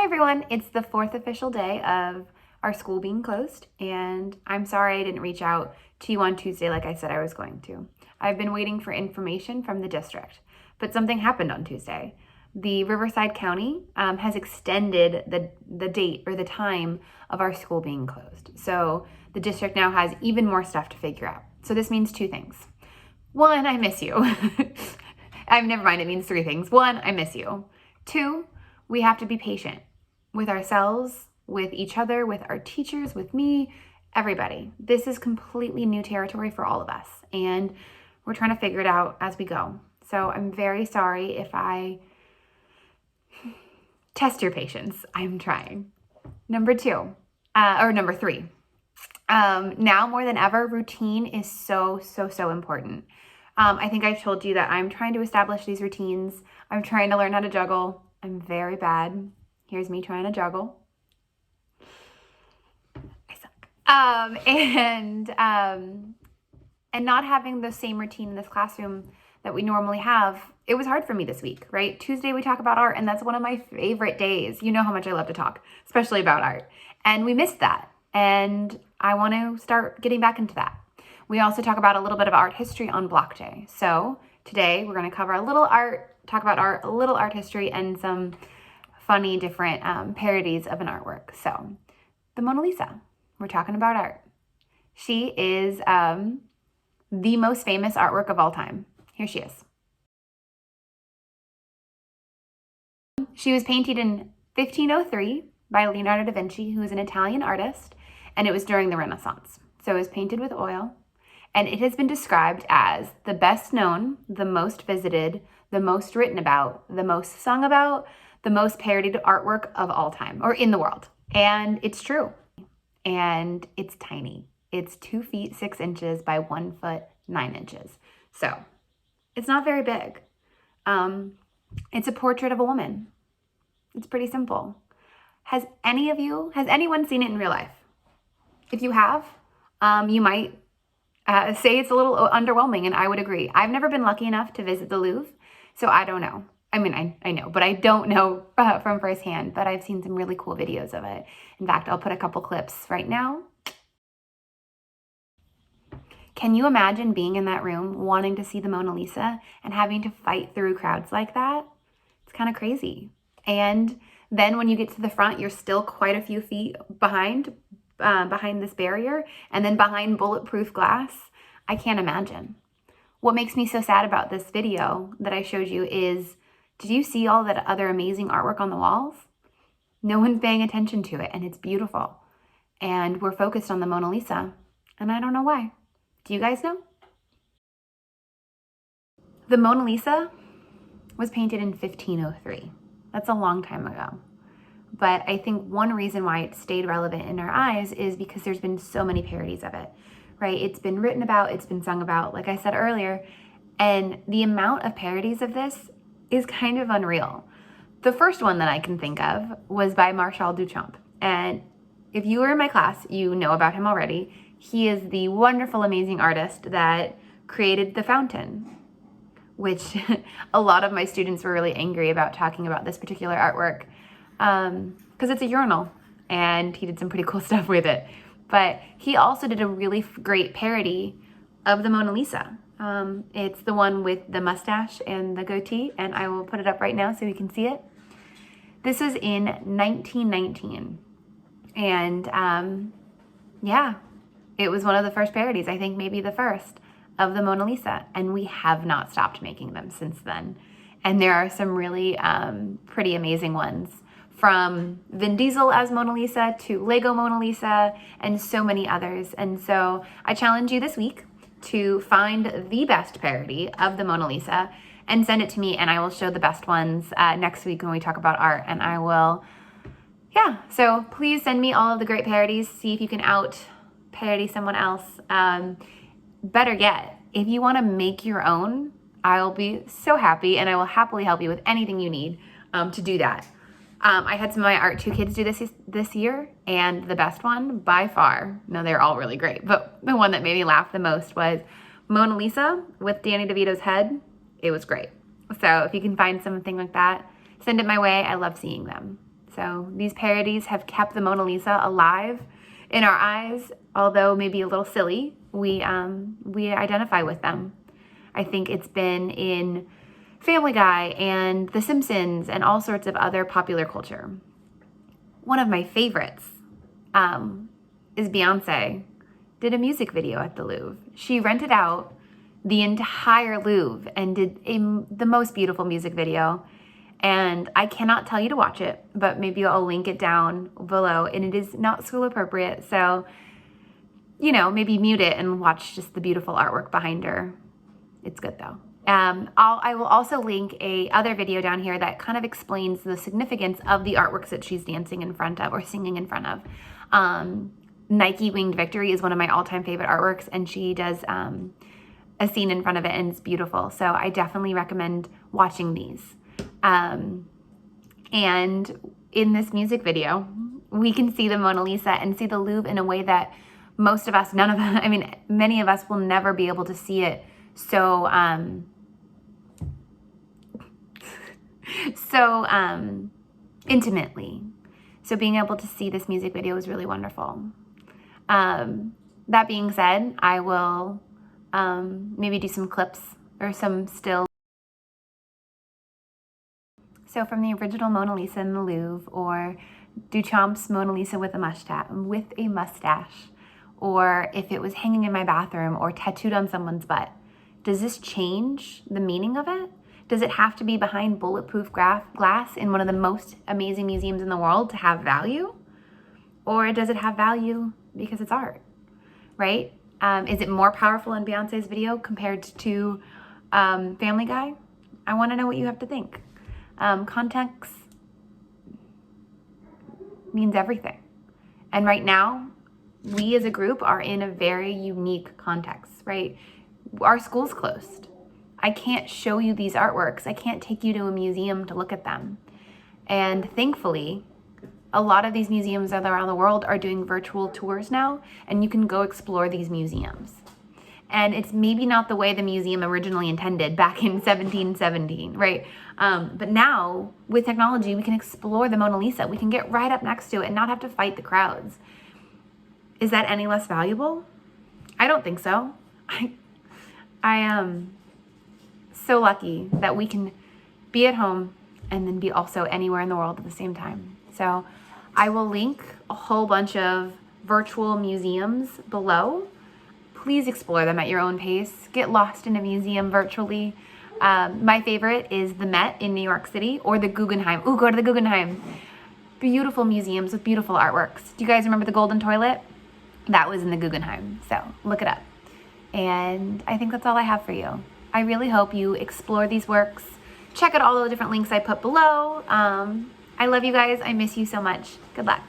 Hi everyone, it's the fourth official day of our school being closed, and I'm sorry I didn't reach out to you on Tuesday like I said I was going to. I've been waiting for information from the district, but something happened on Tuesday. The Riverside County has extended the date or the time of our school being closed. So the district now has even more stuff to figure out. So this means two things. One, I miss you. Never mind, it means three things. One, I miss you. Two, we have to be patient with ourselves, with each other, with our teachers, with me, everybody. This is completely new territory for all of us, and we're trying to figure it out as we go. So I'm very sorry if I test your patience. I'm trying. Number three. Now more than ever, routine is so important. I think I've told you that I'm trying to establish these routines. I'm trying to learn how to juggle. I'm very bad. Here's me trying to juggle. I suck. And not having the same routine in this classroom that we normally have, it was hard for me this week, right? Tuesday we talk about art, and that's one of my favorite days. You know how much I love to talk, especially about art. And we missed that. And I want to start getting back into that. We also talk about a little bit of art history on Block Day. So today we're going to cover a little art, talk about art, a little art history, and some funny different parodies of an artwork. So the Mona Lisa, we're talking about art. She is the most famous artwork of all time. Here she is. She was painted in 1503 by Leonardo da Vinci, who is an Italian artist, and it was during the Renaissance. So it was painted with oil, and it has been described as the best known, the most visited, the most written about, the most sung about, the most parodied artwork of all time, or in the world. And it's true. And it's tiny. It's 2 feet 6 inches by 1 foot 9 inches. So it's not very big. It's a portrait of a woman. It's pretty simple. Has anyone seen it in real life? If you have, you might say it's a little underwhelming, and I would agree. I've never been lucky enough to visit the Louvre, so I don't know. I mean, I know, but I don't know from firsthand, but I've seen some really cool videos of it. In fact, I'll put a couple clips right now. Can you imagine being in that room, wanting to see the Mona Lisa, and having to fight through crowds like that? It's kind of crazy. And then when you get to the front, you're still quite a few feet behind this barrier, and then behind bulletproof glass. I can't imagine. What makes me so sad about this video that I showed you is, did you see all that other amazing artwork on the walls? No one's paying attention to it, and it's beautiful. And we're focused on the Mona Lisa, and I don't know why. Do you guys know? The Mona Lisa was painted in 1503. That's a long time ago. But I think one reason why it stayed relevant in our eyes is because there's been so many parodies of it, right? It's been written about, it's been sung about, like I said earlier, and the amount of parodies of this is kind of unreal. The first one that I can think of was by Marshall Duchamp. And if you were in my class, you know about him already. He is the wonderful, amazing artist that created the fountain, which a lot of my students were really angry about talking about this particular artwork. Because it's a urinal, and he did some pretty cool stuff with it. But he also did a really great parody of the Mona Lisa. It's the one with the mustache and the goatee, and I will put it up right now so you can see it. This was in 1919, and yeah, it was one of the first parodies, I think maybe the first, of the Mona Lisa, and we have not stopped making them since then. And there are some really pretty amazing ones, from Vin Diesel as Mona Lisa to Lego Mona Lisa and so many others. And so I challenge you this week to find the best parody of the Mona Lisa and send it to me, and I will show the best ones next week when we talk about art. And I will, so please send me all of the great parodies. See if you can out-parody someone else. Better yet, if you want to make your own, I'll be so happy, and I will happily help you with anything you need to do that. I had some of my Art 2 kids do this year, and the best one by far, no, they're all really great, but the one that made me laugh the most was Mona Lisa with Danny DeVito's head. It was great. So if you can find something like that, send it my way. I love seeing them. So these parodies have kept the Mona Lisa alive in our eyes, although maybe a little silly. We identify with them. I think it's been in Family Guy and The Simpsons and all sorts of other popular culture. One of my favorites is Beyonce did a music video at the Louvre. She rented out the entire Louvre and did the most beautiful music video. And I cannot tell you to watch it, but maybe I'll link it down below. And it is not school appropriate, so, you know, maybe mute it and watch just the beautiful artwork behind her. It's good though. I will also link a other video down here that kind of explains the significance of the artworks that she's dancing in front of or singing in front of. Nike Winged Victory is one of my all-time favorite artworks, and she does a scene in front of it, and it's beautiful. So I definitely recommend watching these. And in this music video, we can see the Mona Lisa and see the Louvre in a way that most of us, many of us will never be able to see it so intimately. So being able to see this music video is really wonderful. That being said, I will maybe do some clips or some stills. So from the original Mona Lisa in the Louvre, or Duchamp's Mona Lisa with a mustache, or if it was hanging in my bathroom or tattooed on someone's butt, does this change the meaning of it? Does it have to be behind bulletproof glass in one of the most amazing museums in the world to have value? Or does it have value because it's art, right? Is it more powerful in Beyonce's video compared to Family Guy? I want to know what you have to think. Context means everything. And right now, we as a group are in a very unique context, right? Our school's closed. I can't show you these artworks. I can't take you to a museum to look at them. And thankfully, a lot of these museums around the world are doing virtual tours now, and you can go explore these museums. And it's maybe not the way the museum originally intended back in 1717, right? But now, with technology, we can explore the Mona Lisa. We can get right up next to it and not have to fight the crowds. Is that any less valuable? I don't think so. I am so lucky that we can be at home and then be also anywhere in the world at the same time. So I will link a whole bunch of virtual museums below. Please explore them at your own pace. Get lost in a museum virtually. My favorite is the Met in New York City, or the Guggenheim. Ooh, go to the Guggenheim. Beautiful museums with beautiful artworks. Do you guys remember the Golden Toilet? That was in the Guggenheim, so look it up. And I think that's all I have for you. I really hope you explore these works. Check out all the different links I put below. I love you guys. I miss you so much. Good luck.